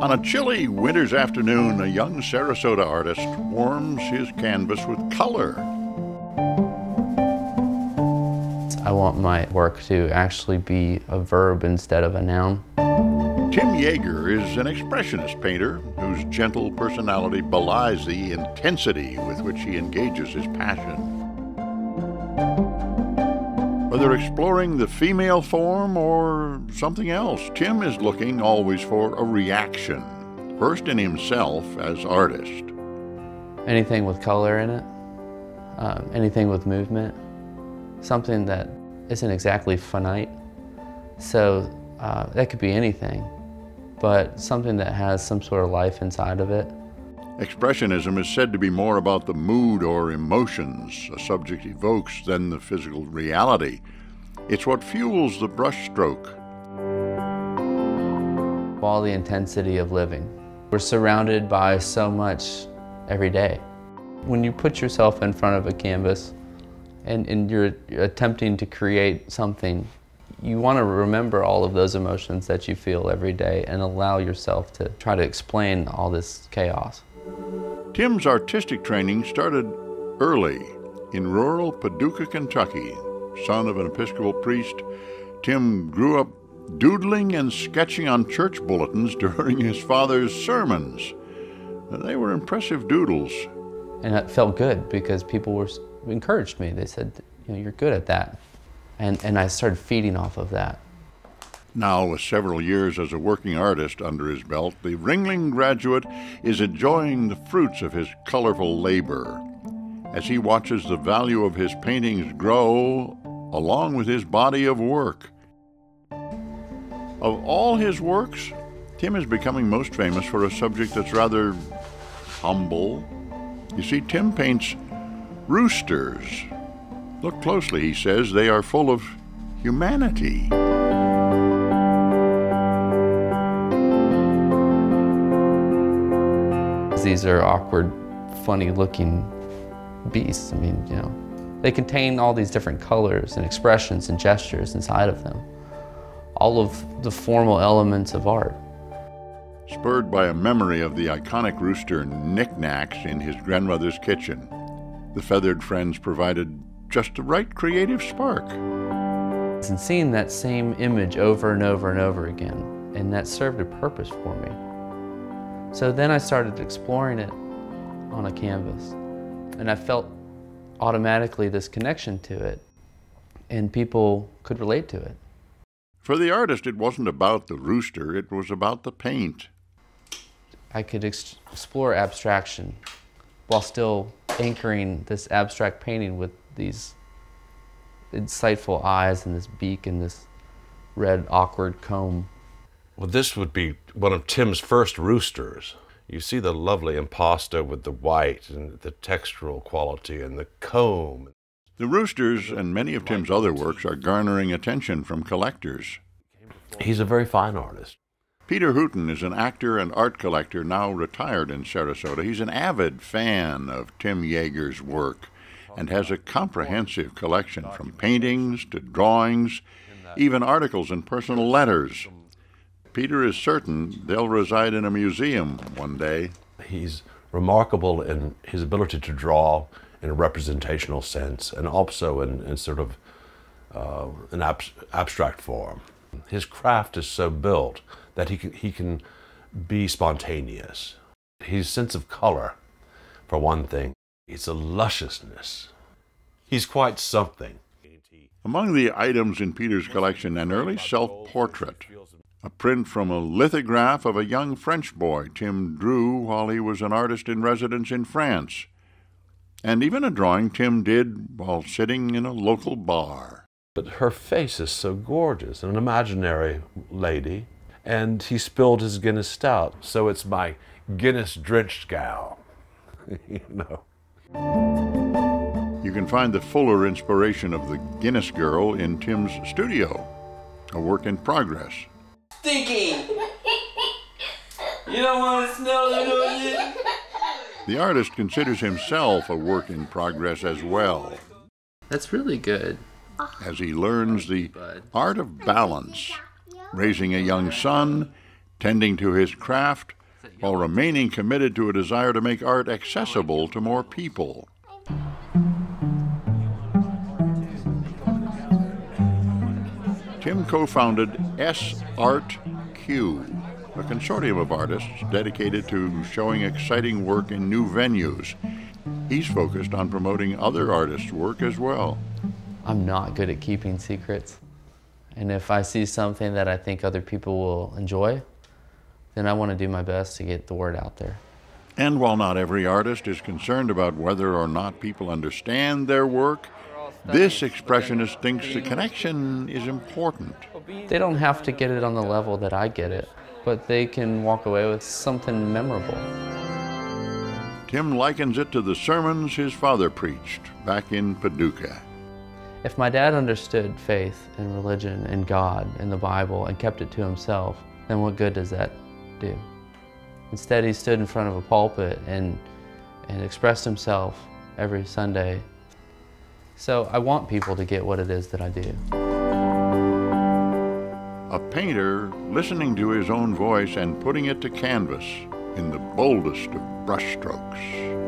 On a chilly winter's afternoon, a young Sarasota artist warms his canvas with color. I want my work to actually be a verb instead of a noun. Tim Jaeger is an expressionist painter whose gentle personality belies the intensity with which he engages his passion. Whether exploring the female form or something else, Tim is looking always for a reaction, first in himself as artist. Anything with color in it, anything with movement, something that isn't exactly finite. So that could be anything, but something that has some sort of life inside of it. Expressionism is said to be more about the mood or emotions a subject evokes than the physical reality. It's what fuels the brushstroke. All the intensity of living. We're surrounded by so much every day. When you put yourself in front of a canvas and you're attempting to create something, you want to remember all of those emotions that you feel every day and allow yourself to try to explain all this chaos. Tim's artistic training started early in rural Paducah, Kentucky. Son of an Episcopal priest, Tim grew up doodling and sketching on church bulletins during his father's sermons. They were impressive doodles. And it felt good because people encouraged me. They said, you know, you're good at that. And I started feeding off of that. Now, with several years as a working artist under his belt, the Ringling graduate is enjoying the fruits of his colorful labor as he watches the value of his paintings grow along with his body of work. Of all his works, Tim is becoming most famous for a subject that's rather humble. You see, Tim paints roosters. Look closely, he says, they are full of humanity. These are awkward, funny-looking beasts. I mean, you know, they contain all these different colors and expressions and gestures inside of them. All of the formal elements of art. Spurred by a memory of the iconic rooster knickknacks in his grandmother's kitchen, the feathered friends provided just the right creative spark. And seeing that same image over and over and over again, and that served a purpose for me. So then I started exploring it on a canvas, and I felt automatically this connection to it, and people could relate to it. For the artist, it wasn't about the rooster, it was about the paint. I could explore abstraction while still anchoring this abstract painting with these insightful eyes and this beak and this red, awkward comb. Well, this would be one of Tim's first roosters. You see the lovely impasto with the white and the textural quality and the comb. The roosters and many of Tim's other works are garnering attention from collectors. He's a very fine artist. Peter Hooton is an actor and art collector now retired in Sarasota. He's an avid fan of Tim Jaeger's work and has a comprehensive collection from paintings to drawings, even articles and personal letters. Peter is certain they'll reside in a museum one day. He's remarkable in his ability to draw in a representational sense and also in sort of an abstract form. His craft is so built that he can be spontaneous. His sense of color, for one thing, it's a lusciousness. He's quite something. Among the items in Peter's collection, an early self-portrait, a print from a lithograph of a young French boy Tim drew while he was an artist in residence in France, and even a drawing Tim did while sitting in a local bar. But her face is so gorgeous, an imaginary lady, and he spilled his Guinness stout, so it's my Guinness-drenched gal, you know. You can find the fuller inspiration of the Guinness Girl in Tim's studio, a work in progress. Stinking! You don't want to smell it. The artist considers himself a work in progress as well. That's really good. As he learns the art of balance, raising a young son, tending to his craft while remaining committed to a desire to make art accessible to more people. Tim co-founded S-Art-Q, a consortium of artists dedicated to showing exciting work in new venues. He's focused on promoting other artists' work as well. I'm not good at keeping secrets. And if I see something that I think other people will enjoy, then I want to do my best to get the word out there. And while not every artist is concerned about whether or not people understand their work, this expressionist thinks the connection is important. They don't have to get it on the level that I get it, but they can walk away with something memorable. Tim likens it to the sermons his father preached back in Paducah. If my dad understood faith and religion and God and the Bible and kept it to himself, then what good does that do? Instead, he stood in front of a pulpit and expressed himself every Sunday. So I want people to get what it is that I do. A painter listening to his own voice and putting it to canvas in the boldest of brushstrokes.